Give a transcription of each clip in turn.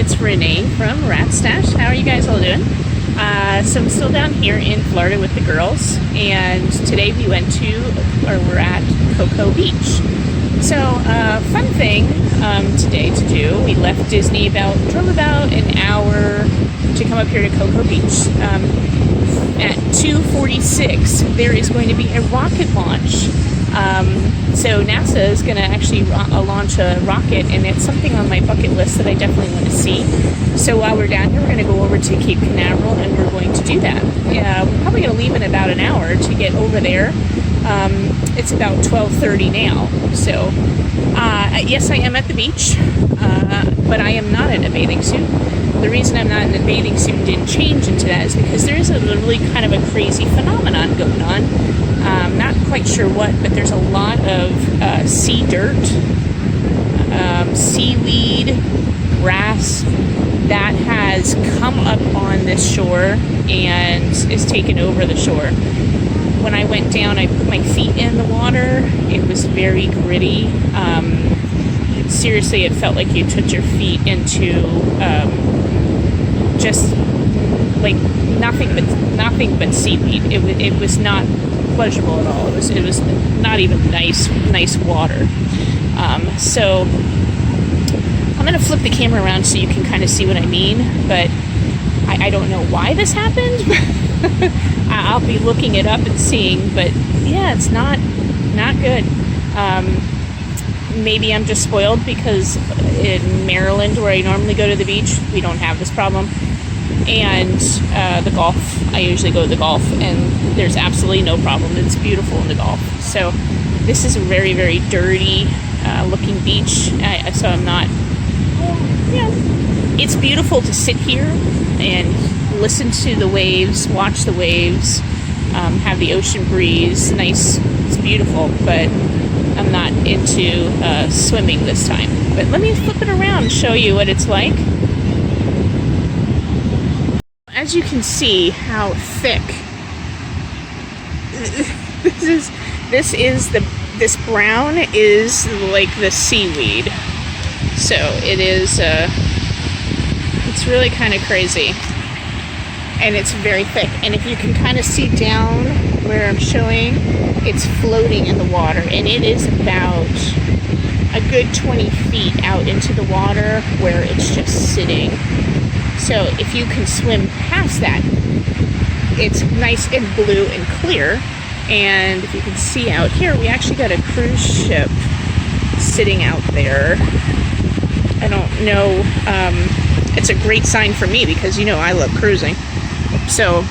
it's Renee from Rat Stash. How are you guys all doing? So I'm still down here in Florida with the girls, and today we're at Coco Beach. So fun thing today to do, we left Disney drove about an hour to come up here to Coco Beach. At 2:46 there is going to be a rocket launch. So NASA is going to actually launch a rocket, and it's something on my bucket list that I definitely want to see. So while we're down here, we're going to go over to Cape Canaveral, and we're going to do that. We're probably going to leave in about an hour to get over there. It's about 12:30 now. So yes, I am at the beach, but I am not in a bathing suit. The reason I'm not in a bathing suit and didn't change into that is because there is a really kind of a crazy phenomenon going on. Not quite sure what, but there's a lot of sea dirt, seaweed, grass that has come up on this shore and is taken over the shore. When I went down, I put my feet in the water. It was very gritty. Seriously, it felt like you took your feet into just like nothing but seaweed. It was not pleasurable at all. It was not even nice water. So I'm gonna flip the camera around so you can kind of see what I mean, but I don't know why this happened. I'll be looking it up and seeing, but yeah, it's not good. Maybe I'm just spoiled because in Maryland, where I normally go to the beach, we don't have this problem. And the Gulf, I usually go to the Gulf, and there's absolutely no problem. It's beautiful in the Gulf. So this is a very, very dirty looking beach. So I'm not, it's beautiful to sit here and listen to the waves, watch the waves, have the ocean breeze. Nice, it's beautiful, but I'm not into swimming this time. But let me flip it around and show you what it's like. As you can see how thick this brown is like the seaweed. So it is it's really kind of crazy, and it's very thick. And if you can kind of see down where I'm showing, it's floating in the water, and it is about a good 20 feet out into the water where it's just sitting. So if you can swim past that, it's nice and blue and clear. And if you can see out here, we actually got a cruise ship sitting out there. I don't know, it's a great sign for me because I love cruising. So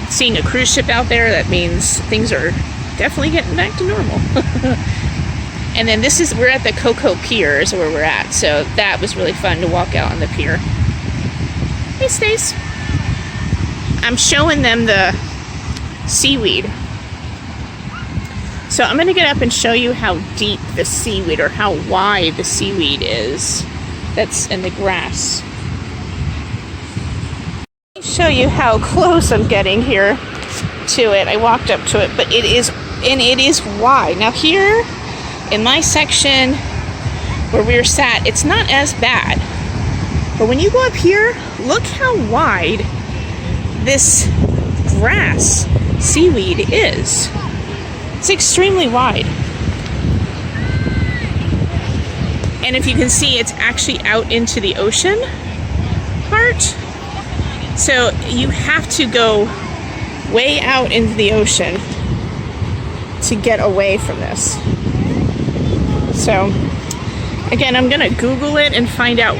seeing a cruise ship out there, that means things are definitely getting back to normal. And then we're at the Coco Pier is where we're at. So that was really fun to walk out on the pier. Hey, Stace. I'm showing them the seaweed. So I'm going to get up and show you how deep the seaweed, or how wide the seaweed is that's in the grass. Let me show you how close I'm getting here to it. I walked up to it, but it is wide. Now here in my section where we're sat, it's not as bad. But when you go up here, look how wide this grass seaweed is. It's extremely wide. And if you can see, it's actually out into the ocean part. So you have to go way out into the ocean to get away from this. So again, I'm gonna Google it and find out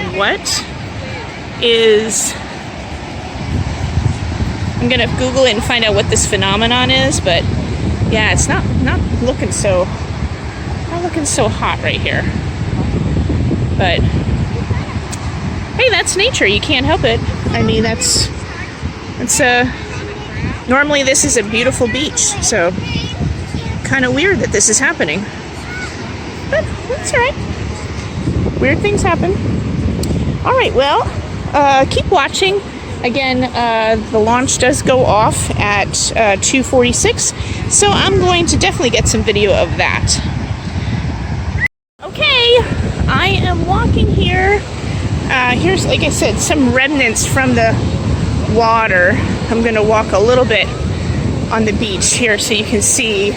what this phenomenon is, but yeah, it's not looking so hot right here. But hey, that's nature. You can't help it. I mean, normally this is a beautiful beach, so kind of weird that this is happening. But that's all right. Weird things happen. All right, well, keep watching. Again, the launch does go off at 2:46, so I'm going to definitely get some video of that. Okay, I am walking here Here's, like I said, some remnants from the water. I'm going to walk a little bit on the beach here so you can see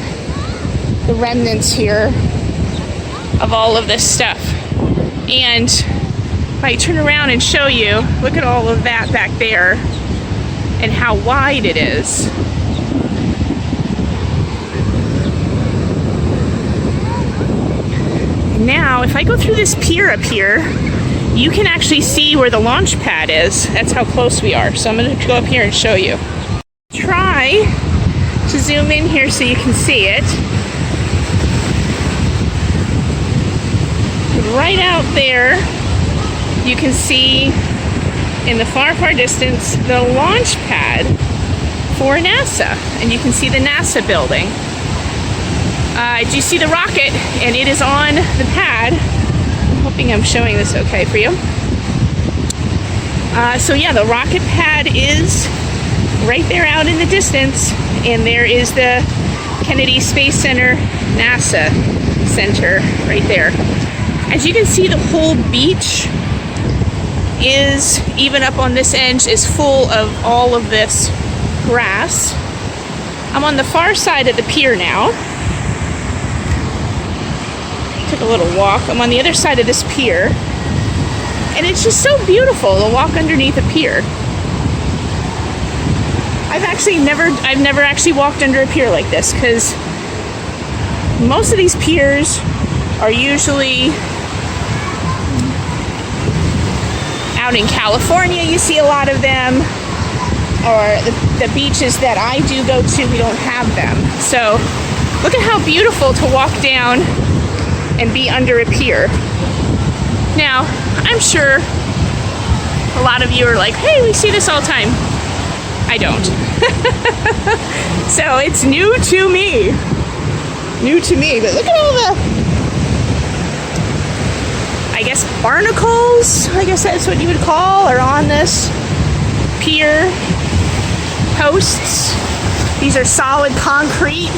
the remnants here of all of this stuff. And if I turn around and show you, look at all of that back there and how wide it is. Now, if I go through this pier up here, you can actually see where the launch pad is. That's how close we are. So I'm going to go up here and show you. Try to zoom in here so you can see it. Right out there, you can see in the far, far distance the launch pad for NASA. And you can see the NASA building. Do you see the rocket? And it is on the pad. I'm hoping I'm showing this okay for you. So yeah, the rocket pad is right there out in the distance. And there is the Kennedy Space Center, NASA Center right there. As you can see, the whole beach is, even up on this end, is full of all of this grass. I'm on the far side of the pier now. Took a little walk. I'm on the other side of this pier. And it's just so beautiful to walk underneath a pier. I've never actually walked under a pier like this, because most of these piers are usually out in California. You see a lot of them, or the beaches that I do go to, we don't have them. So look at how beautiful to walk down and be under a pier. Now, I'm sure a lot of you are like, hey, we see this all the time. I don't. So it's new to me. New to me, but look at all the, I guess, barnacles, I guess that's what you would call, are on this pier. Posts. These are solid concrete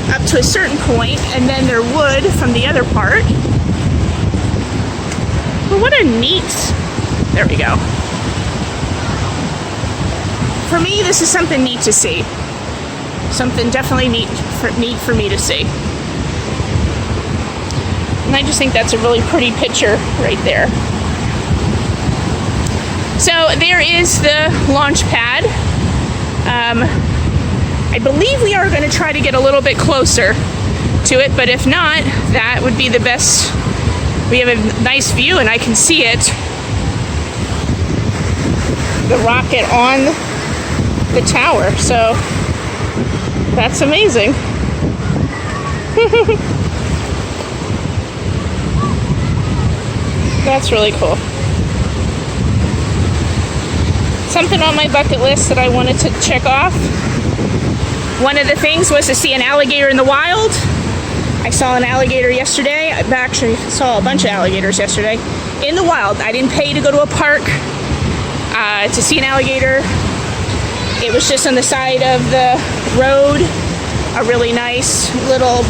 up to a certain point, and then they're wood from the other part. But what a neat, there we go. For me, this is something neat to see. Something definitely neat for me to see. And I just think that's a really pretty picture right there. So there is the launch pad. I believe we are going to try to get a little bit closer to it, but if not, that would be the best. We have a nice view and I can see it. The rocket on the tower, so that's amazing. That's really cool. Something on my bucket list that I wanted to check off. One of the things was to see an alligator in the wild. I saw an alligator yesterday. I actually saw a bunch of alligators yesterday in the wild. I didn't pay to go to a park to see an alligator. It was just on the side of the road, a really nice little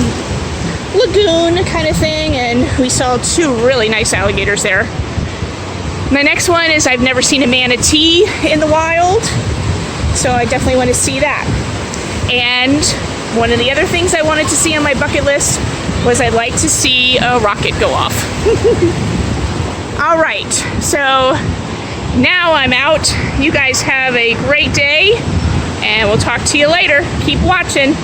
lagoon kind of thing, and we saw two really nice alligators there. My next one is I've never seen a manatee in the wild, so I definitely want to see that. And one of the other things I wanted to see on my bucket list was I'd like to see a rocket go off. All right, so now I'm out. You guys have a great day, and we'll talk to you later. Keep watching.